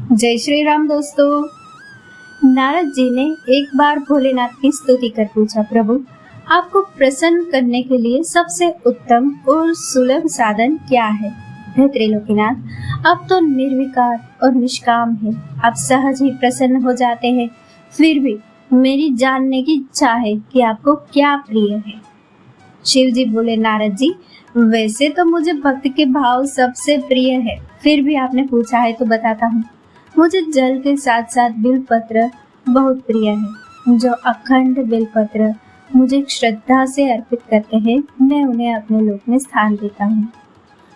जय श्री राम दोस्तों। नारद जी ने एक बार भोलेनाथ की स्तुति कर पूछा, प्रभु आपको प्रसन्न करने के लिए सबसे उत्तम और सुलभ साधन क्या है? हे त्रिलोकीनाथ, आप तो निर्विकार और निष्काम है, आप सहज ही प्रसन्न हो जाते हैं। फिर भी मेरी जानने की इच्छा है कि आपको क्या प्रिय है। शिव जी बोले, नारद जी वैसे तो मुझे भक्त के भाव सबसे प्रिय है, फिर भी आपने पूछा है तो बताता हूँ। मुझे जल के साथ साथ बिलपत्र बहुत प्रिय है। जो अखंड बिलपत्र मुझे श्रद्धा से अर्पित करते हैं, मैं उन्हें अपने लोक में स्थान देता हूँ।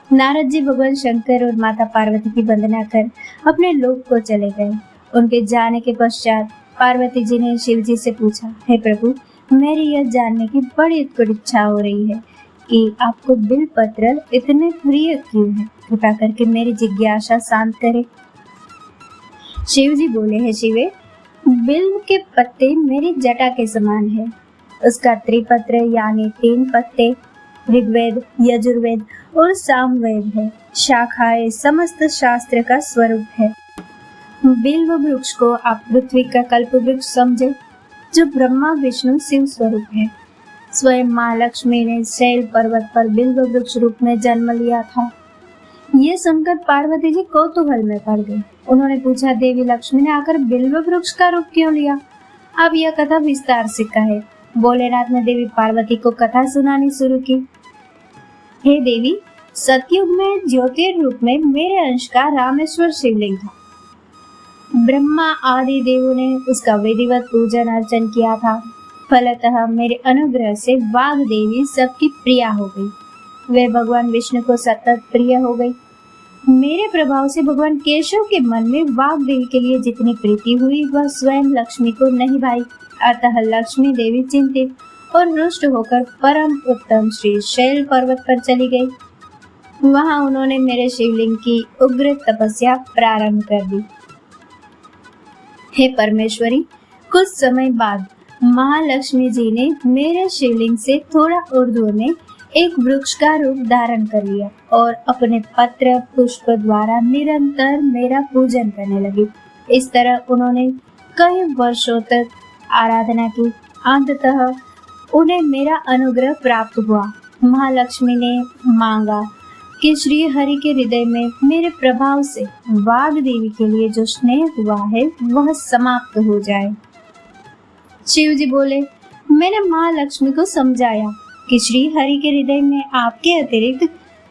नारद जी भगवान शंकर और माता पार्वती की वंदना कर अपने लोक को चले गए। उनके जाने के पश्चात पार्वती जी ने शिव जी से पूछा, हे प्रभु मेरी यह जानने की बड़ी उत्कट इच्छा हो रही है कि आपको बिलपत्र इतने प्रिय क्यों है। कृपा करके मेरी जिज्ञासा शांत करे। शिव जी बोले, हे शिवे, बिल्व के पत्ते मेरी जटा के समान है। उसका त्रिपत्र यानी 3 पत्ते ऋग्वेद, यजुर्वेद और सामवेद है। शाखाएं समस्त शास्त्र का स्वरूप है। बिल्व वृक्ष को आप पृथ्वी का कल्प वृक्ष समझे, जो ब्रह्मा विष्णु शिव स्वरूप है। स्वयं माँ लक्ष्मी ने शैल पर्वत पर बिल्व वृक्ष रूप में जन्म लिया था। ये सुनकर पार्वती जी कौतूहल में पड़ गई। उन्होंने पूछा, देवी लक्ष्मी ने आकर बिल्व वृक्ष का रूप क्यों लिया? अब यह कथा विस्तार से कहे। भोलेनाथ ने देवी पार्वती को कथा सुनानी शुरू की। हे देवी, सतयुग में ज्योतिर रूप में मेरे अंश का रामेश्वर शिवलिंग था। ब्रह्मा आदि देवों ने उसका विधिवत पूजन अर्चन किया था। फलतः मेरे अनुग्रह से वाग देवी सबकी प्रिया हो गई। वे भगवान विष्णु को सतत प्रिय हो गई। मेरे प्रभाव से भगवान केशव के मन में वाग देवी के लिए जितनी प्रीति हुई, वह स्वयं लक्ष्मी को नहीं भाई। अतः लक्ष्मी देवी चिंतित और रुष्ट होकर परम उत्तम श्री शैल पर्वत पर चली गई। वहां उन्होंने मेरे शिवलिंग की उग्र तपस्या प्रारंभ कर दी। हे परमेश्वरी, कुछ समय बाद महालक्ष्मी जी ने मेरे शिवलिंग से थोड़ा ऊर्ध्व में एक वृक्ष का रूप धारण कर लिया और अपने पत्र पुष्प द्वारा निरंतर मेरा पूजन करने लगी। इस तरह उन्होंने कई वर्षों तक आराधना की। अंततः उन्हें मेरा अनुग्रह प्राप्त हुआ। महालक्ष्मी ने मांगा कि श्री हरि के हृदय में मेरे प्रभाव से वाग देवी के लिए जो स्नेह हुआ है वह समाप्त हो जाए। शिव जी बोले, मैंने महालक्ष्मी को समझाया कि श्री हरि के हृदय में आपके अतिरिक्त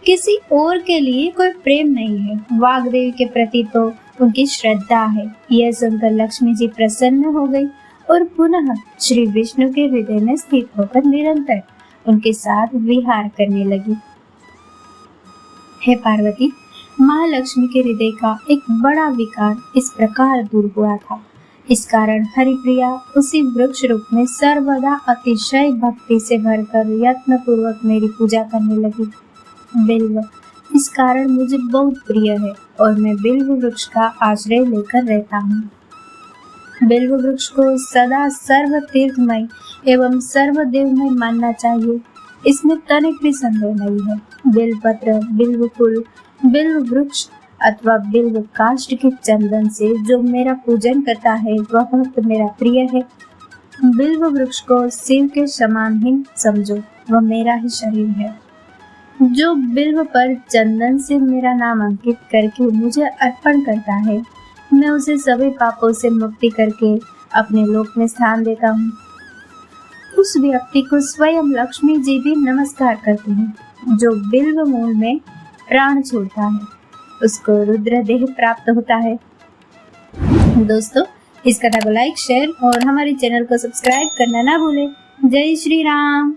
किसी और के लिए कोई प्रेम नहीं है। वाग देवी के प्रति तो उनकी श्रद्धा है। यह सुनकर लक्ष्मी जी प्रसन्न हो गई और पुनः श्री विष्णु के हृदय में स्थित होकर निरंतर उनके साथ विहार करने लगी। हे पार्वती, महालक्ष्मी के हृदय का एक बड़ा विकार इस प्रकार दूर हुआ था। इस कारण हरिप्रिया उसी वृक्ष रूप में सर्वदा अतिशय भक्ति से भरकर यत्न पूर्वक मेरी पूजा करने लगी। बिल्व इस कारण मुझे बहुत प्रिय है और मैं बिल्व वृक्ष का आश्रय लेकर रहता हूँ। बिल्व वृक्ष को सदा सर्व तीर्थमय एवं सर्वदेवमय मानना चाहिए, इसमें तनिक भी संदेह नहीं है। बिल्वपत्र, बिल्व फूल, बिल्व वृक्ष अथवा बिल्व काष्ठ के चंदन से जो मेरा पूजन करता है वह भक्त मेरा प्रिय है। बिल्व वृक्ष को शिव के समान ही समझो, वह मेरा ही शरीर है। जो बिल्व पर चंदन से मेरा नाम अंकित करके मुझे अर्पण करता है, मैं उसे सभी पापों से मुक्ति करके अपने लोक में स्थान देता हूँ। उस व्यक्ति को स्वयं लक्ष्मी जी भी नमस्कार करती है। जो बिल्व मूल में प्राण छोड़ता है उसको रुद्र देह प्राप्त होता है। दोस्तों, इस कथा को लाइक, शेयर और हमारे चैनल को सब्सक्राइब करना ना भूलें। जय श्री राम।